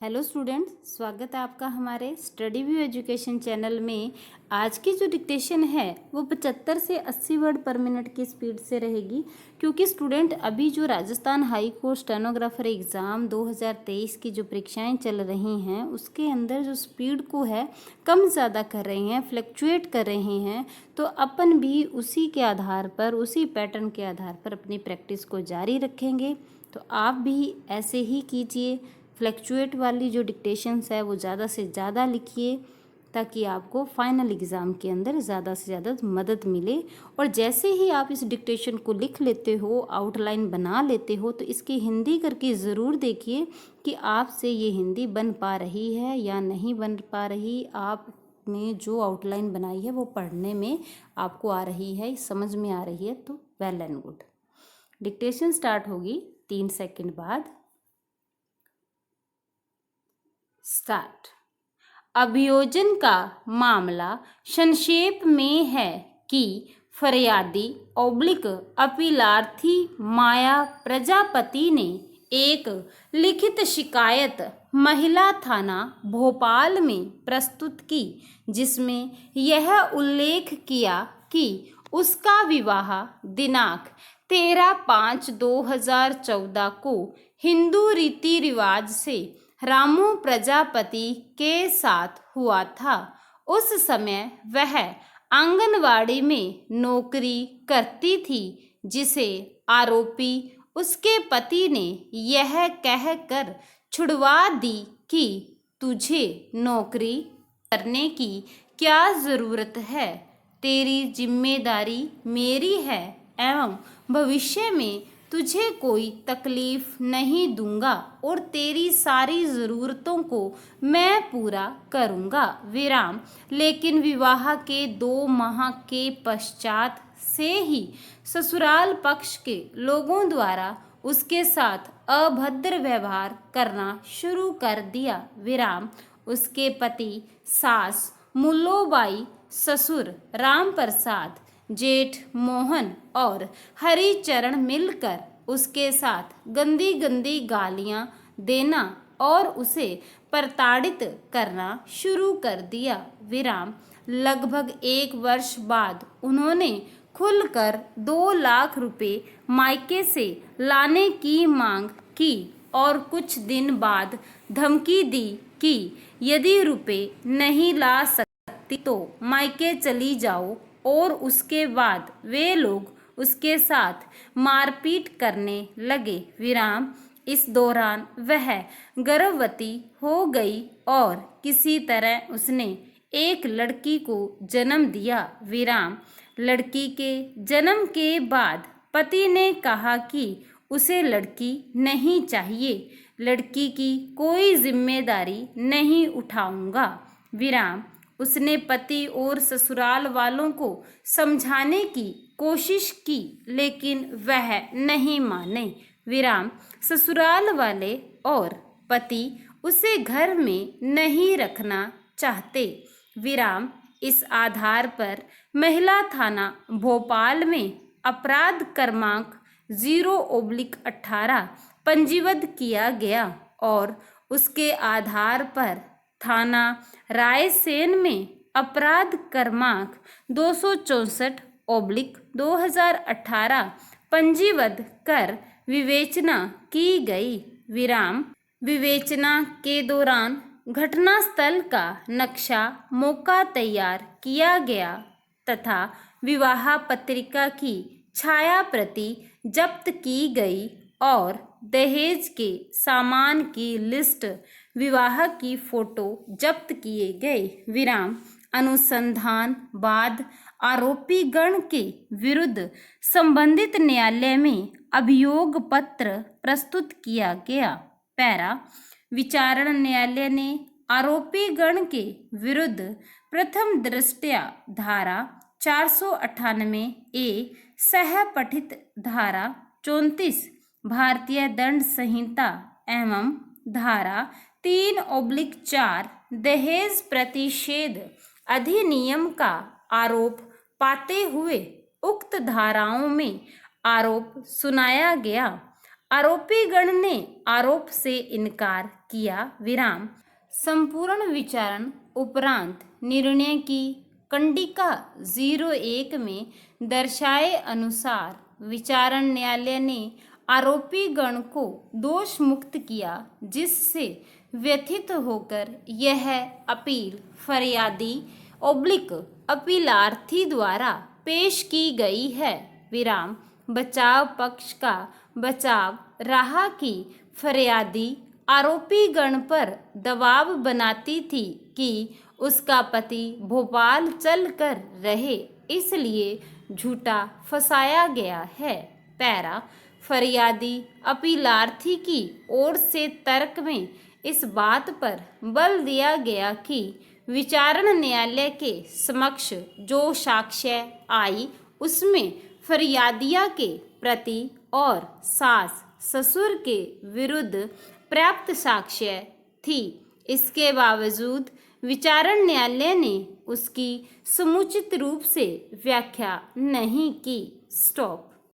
Hello students, स्वागत है आपका हमारे स्टडी व्यू एजुकेशन चैनल में। आज की जो डिक्टेशन है वो 75 से 80 वर्ड पर मिनट की स्पीड से रहेगी, क्योंकि स्टूडेंट अभी जो Rajasthan high court stenographer exam 2023 की जो परीक्षाएं चल रही हैं उसके अंदर जो स्पीड को है कम ज़्यादा कर रहे हैं, फ्लक्चुएट कर रहे हैं। तो अपन भी उसी के आधार पर, उसी पैटर्न के आधार पर अपनी प्रैक्टिस को जारी रखेंगे। तो आप भी ऐसे ही कीजिए, फ्लैक्चुएट वाली जो डिक्टेशंस है वो ज़्यादा से ज़्यादा लिखिए ताकि आपको फाइनल एग्ज़ाम के अंदर ज़्यादा से ज़्यादा मदद मिले। और जैसे ही आप इस डिक्टेशन को लिख लेते हो, आउटलाइन बना लेते हो, तो इसकी हिंदी करके ज़रूर देखिए कि आपसे ये हिंदी बन पा रही है या नहीं बन पा रही। आपने जो आउटलाइन बनाई है वो पढ़ने में आपको आ रही है, समझ में आ रही है, तो well and good. Dictation start होगी 3 सेकंड बाद। स्टार्ट। अभियोजन का मामला संक्षेप में है कि फरियादी अपीलार्थी माया प्रजापति ने एक लिखित शिकायत महिला थाना भोपाल में प्रस्तुत की, जिसमें यह उल्लेख किया कि उसका विवाह दिनांक 13/5/2014 को हिंदू रीति रिवाज से रामू प्रजापति के साथ हुआ था। उस समय वह आंगनवाड़ी में नौकरी करती थी, जिसे आरोपी उसके पति ने यह कहकर छुड़वा दी कि तुझे नौकरी करने की क्या ज़रूरत है, तेरी जिम्मेदारी मेरी है एवं भविष्य में तुझे कोई तकलीफ नहीं दूंगा और तेरी सारी ज़रूरतों को मैं पूरा करूंगा विराम। लेकिन विवाह के 2 माह के पश्चात से ही ससुराल पक्ष के लोगों द्वारा उसके साथ अभद्र व्यवहार करना शुरू कर दिया विराम। उसके पति, सास मुल्लोबाई, ससुर राम प्रसाद, जेठ मोहन और हरिचरण मिलकर उसके साथ गंदी गंदी गालियां देना और उसे प्रताड़ित करना शुरू कर दिया विराम। लगभग 1 वर्ष बाद उन्होंने खुलकर 2 लाख रुपए मायके से लाने की मांग की और कुछ दिन बाद धमकी दी कि यदि रुपए नहीं ला सकती तो मायके चली जाओ। और उसके बाद वे लोग उसके साथ मारपीट करने लगे विराम। इस दौरान वह गर्भवती हो गई और किसी तरह उसने एक लड़की को जन्म दिया विराम। लड़की के जन्म के बाद पति ने कहा कि उसे लड़की नहीं चाहिए, लड़की की कोई जिम्मेदारी नहीं उठाऊंगा विराम। उसने पति और ससुराल वालों को समझाने की कोशिश की, लेकिन वह नहीं माने विराम। ससुराल वाले और पति उसे घर में नहीं रखना चाहते विराम। इस आधार पर महिला थाना भोपाल में अपराध क्रमांक 0/18 पंजीबद्ध किया गया और उसके आधार पर थाना रायसेन में अपराध क्रमांक 264/2018 पंजीबद्ध कर विवेचना की गई विराम। विवेचना के दौरान घटनास्थल का नक्शा मौका तैयार किया गया तथा विवाह पत्रिका की छाया प्रति जब्त की गई और दहेज के सामान की लिस्ट, विवाह की फोटो जब्त किए गए विराम। अनुसंधान बाद आरोपी गण के विरुद्ध संबंधित न्यायालय में अभियोग पत्र प्रस्तुत किया गया। पैरा। विचारण न्यायालय ने आरोपी गण के विरुद्ध प्रथम दृष्टया धारा 498 ए सह पठित धारा 34 भारतीय दंड संहिता एवं धारा 3/4 दहेज प्रतिषेध अधिनियम का आरोप पाते हुए उक्त धाराओं में आरोप सुनाया गया। आरोपीगण ने आरोप से इनकार किया विराम। संपूर्ण विचारण उपरांत निर्णय की कंडिका 01 में दर्शाए अनुसार विचारण न्यायालय ने आरोपी गण को दोष मुक्त किया, जिससे व्यथित होकर यह अपील फरियादी ओब्लिक अपीलार्थी द्वारा पेश की गई है विराम। बचाव पक्ष का बचाव रहा कि फरियादी आरोपी गण पर दबाव बनाती थी कि उसका पति भोपाल चलकर रहे, इसलिए झूठा फंसाया गया है। पैरा फरियादी अपीलार्थी की ओर से तर्क में इस बात पर बल दिया गया कि विचारण न्यायालय के समक्ष जो साक्ष्य आई उसमें फरियादिया के प्रति और सास ससुर के विरुद्ध पर्याप्त साक्ष्य थी। इसके बावजूद विचारण न्यायालय ने उसकी समुचित रूप से व्याख्या नहीं की। स्टॉप।